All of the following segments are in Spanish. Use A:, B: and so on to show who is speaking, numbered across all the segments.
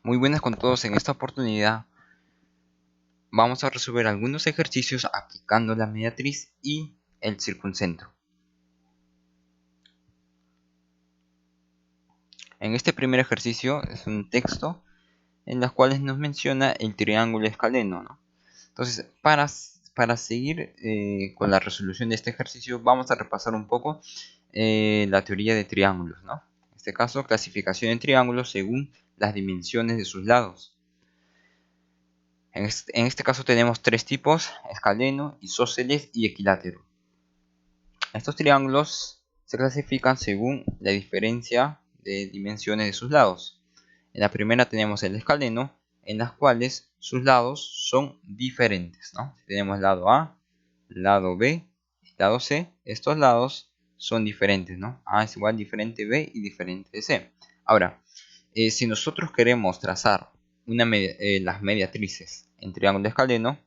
A: Muy buenas con todos. En esta oportunidad vamos a resolver algunos ejercicios aplicando la mediatriz y el circuncentro. En este primer ejercicio es un texto en el cual nos menciona el triángulo escaleno, ¿no? Entonces, para seguir con la resolución de este ejercicio, vamos a repasar un poco la teoría de triángulos, ¿no? En este caso, clasificación de triángulos según las dimensiones de sus lados. En este caso tenemos tres tipos: escaleno, isósceles y equilátero. Estos triángulos se clasifican según la diferencia de dimensiones de sus lados. En la primera tenemos el escaleno, en las cuales sus lados son diferentes, ¿no? Tenemos lado A, lado B, lado C. Estos lados son diferentes, ¿no? A es igual diferente B y diferente C. Ahora, si nosotros queremos trazar las mediatrices en triángulo escaleno,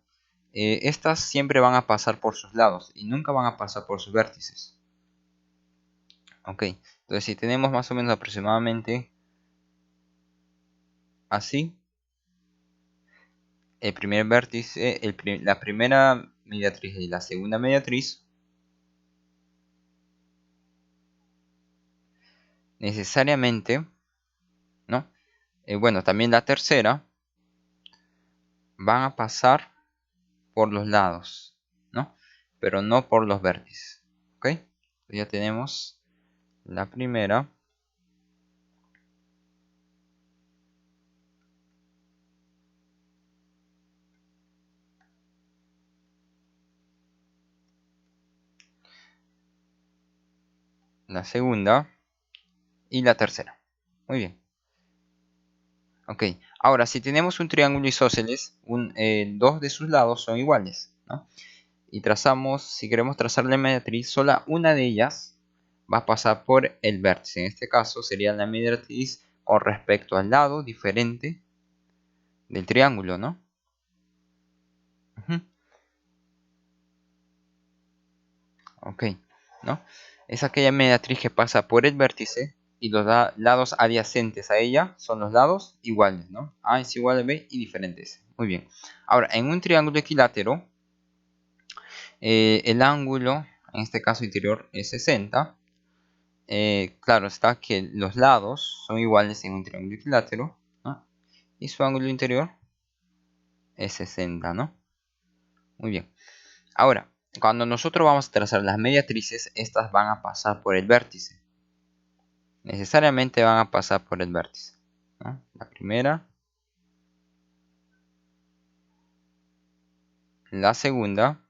A: estas siempre van a pasar por sus lados y nunca van a pasar por sus vértices. Ok, entonces si tenemos más o menos aproximadamente así, el primer vértice, la primera mediatriz y la segunda mediatriz, necesariamente, ¿no? Bueno, también la tercera van a pasar por los lados, ¿no? Pero no por los vértices. Ok, entonces ya tenemos la primera, la segunda y la tercera. Muy bien. Ok, ahora si tenemos un triángulo isósceles, dos de sus lados son iguales, ¿no? Y trazamos, si queremos trazar la mediatriz, sola una de ellas va a pasar por el vértice. En este caso sería la mediatriz con respecto al lado diferente del triángulo, ¿no? Ok, ¿no? Es aquella mediatriz que pasa por el vértice y los lados adyacentes a ella son los lados iguales, ¿no? A es igual a B y diferente C. Muy bien. Ahora, en un triángulo equilátero, el ángulo, en este caso interior, es 60. Claro está que los lados son iguales en un triángulo equilátero, ¿no? Y su ángulo interior es 60, ¿no? Muy bien. Ahora, cuando nosotros vamos a trazar las mediatrices, estas van a pasar por el vértice. Necesariamente van a pasar por el vértice, ¿no? La primera, la segunda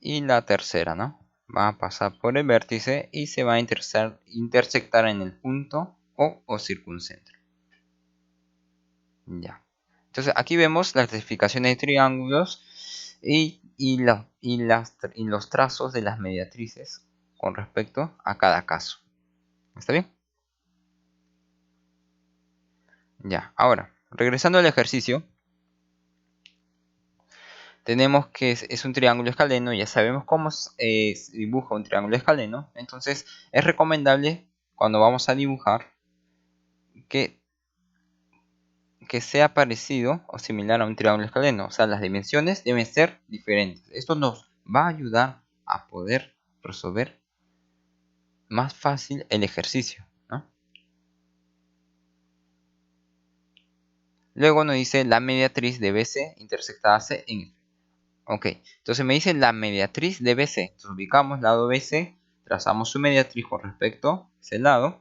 A: y la tercera, ¿no? Van a pasar por el vértice y se va a intersectar en el punto o circuncentro. Ya. Entonces aquí vemos las clasificaciones de triángulos y los trazos de las mediatrices con respecto a cada caso. ¿Está bien? Ya. Ahora, regresando al ejercicio, tenemos que es un triángulo escaleno. Ya sabemos cómo se dibuja un triángulo escaleno. Entonces es recomendable, cuando vamos a dibujar, que sea parecido o similar a un triángulo escaleno. O sea, las dimensiones deben ser diferentes. Esto nos va a ayudar a poder resolver más fácil el ejercicio, ¿no? Luego nos dice la mediatriz de BC intersectada C en F. Ok, entonces me dice la mediatriz de BC. Entonces ubicamos lado BC, trazamos su mediatriz con respecto a ese lado,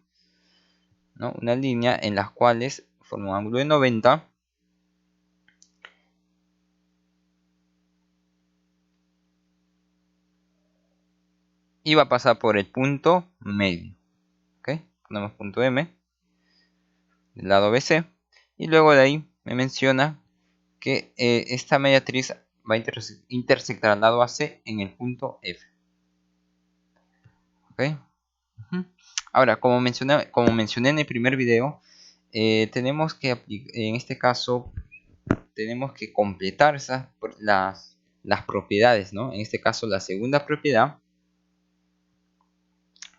A: ¿no? Una línea en las cuales forma un ángulo de 90. Y va a pasar por el punto medio. ¿Ok? Ponemos punto M del lado BC. Y luego de ahí me menciona que esta mediatriz va a intersectar al lado AC en el punto F. ¿Ok? Ahora, como mencioné en el primer video, tenemos que en este caso tenemos que completar las propiedades, ¿no? En este caso, la segunda propiedad,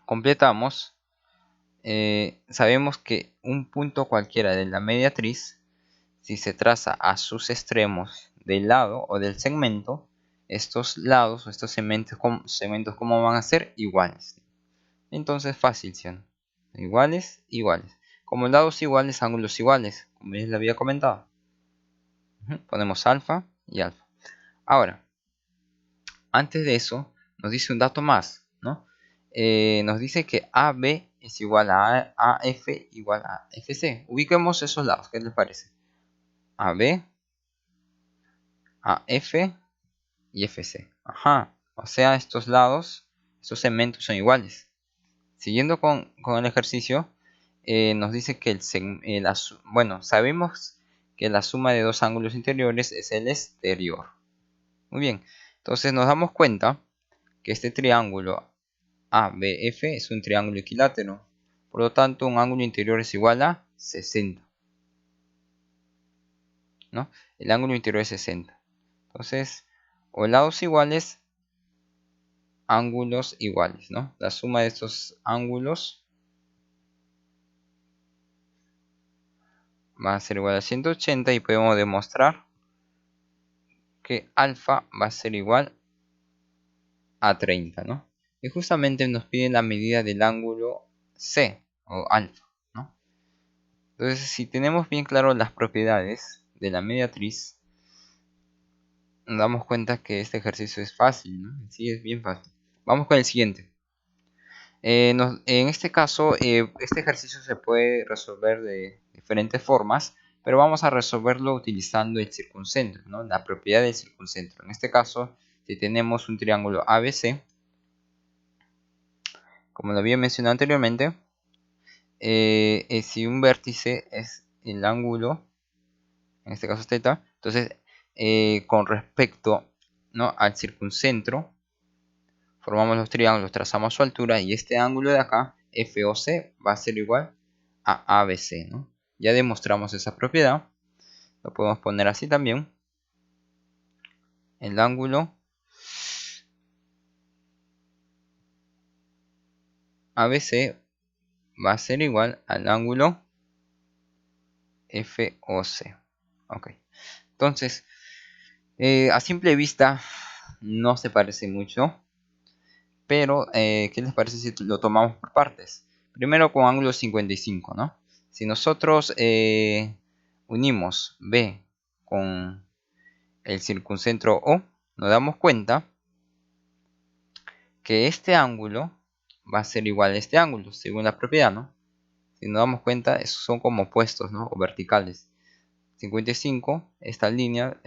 A: completamos sabemos que un punto cualquiera de la mediatriz, si se traza a sus extremos del lado o del segmento, estos lados o estos segmentos ¿cómo van a ser? Iguales. Entonces fácil, ¿sí o no? Iguales, iguales. Como lados iguales, ángulos iguales, como ya les había comentado. Ponemos alfa y alfa. Ahora, antes de eso, nos dice un dato más, ¿no? Nos dice que AB es igual a AF igual a FC. Ubiquemos esos lados, ¿qué les parece? AB, AF y FC. Ajá, o sea, estos lados, estos segmentos son iguales. Siguiendo con el ejercicio, nos dice que bueno, sabemos que la suma de dos ángulos interiores es el exterior. Muy bien, entonces nos damos cuenta que este triángulo ABF es un triángulo equilátero. Por lo tanto, un ángulo interior es igual a 60. ¿No? El ángulo interior es 60. Entonces, o lados iguales, ángulos iguales, ¿no? La suma de estos ángulos va a ser igual a 180 y podemos demostrar que alfa va a ser igual a 30, ¿no? Y justamente nos piden la medida del ángulo C o alfa, ¿no? Entonces, si tenemos bien claro las propiedades de la mediatriz, nos damos cuenta que este ejercicio es fácil, ¿no? Sí, es bien fácil. Vamos con el siguiente. En este caso, este ejercicio se puede resolver de diferentes formas, pero vamos a resolverlo utilizando el circuncentro, ¿no? La propiedad del circuncentro. En este caso, si tenemos un triángulo ABC, como lo había mencionado anteriormente, si un vértice es el ángulo, en este caso θ, entonces con respecto, ¿no?, al circuncentro, formamos los triángulos, trazamos su altura y este ángulo de acá, FOC, va a ser igual a ABC, ¿no? Ya demostramos esa propiedad. Lo podemos poner así también. El ángulo ABC va a ser igual al ángulo FOC. Ok. Entonces, a simple vista no se parece mucho. Pero, ¿qué les parece si lo tomamos por partes? Primero con ángulo 55, ¿no? Si nosotros unimos B con el circuncentro O, nos damos cuenta que este ángulo va a ser igual a este ángulo, según la propiedad, ¿no? Si nos damos cuenta, son como opuestos, ¿no? O verticales. 55, esta línea,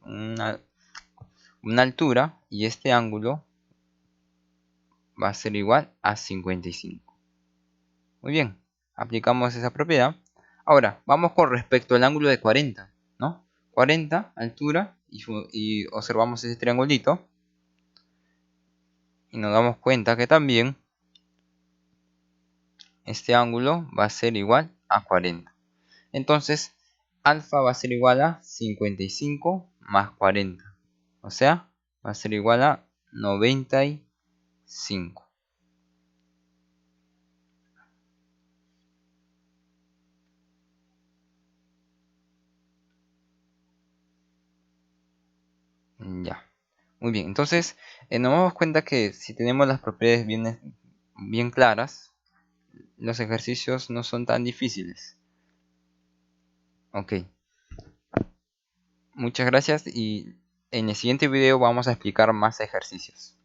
A: una, una altura, y este ángulo va a ser igual a 55. Muy bien, aplicamos esa propiedad. Ahora, vamos con respecto al ángulo de 40, ¿no? 40, altura, y observamos ese triangulito. Y nos damos cuenta que también este ángulo va a ser igual a 40. Entonces, alfa va a ser igual a 55 más 40. O sea, va a ser igual a 95. Ya. Muy bien, entonces nos damos cuenta que si tenemos las propiedades bien claras, los ejercicios no son tan difíciles. Ok, muchas gracias y en el siguiente video vamos a explicar más ejercicios.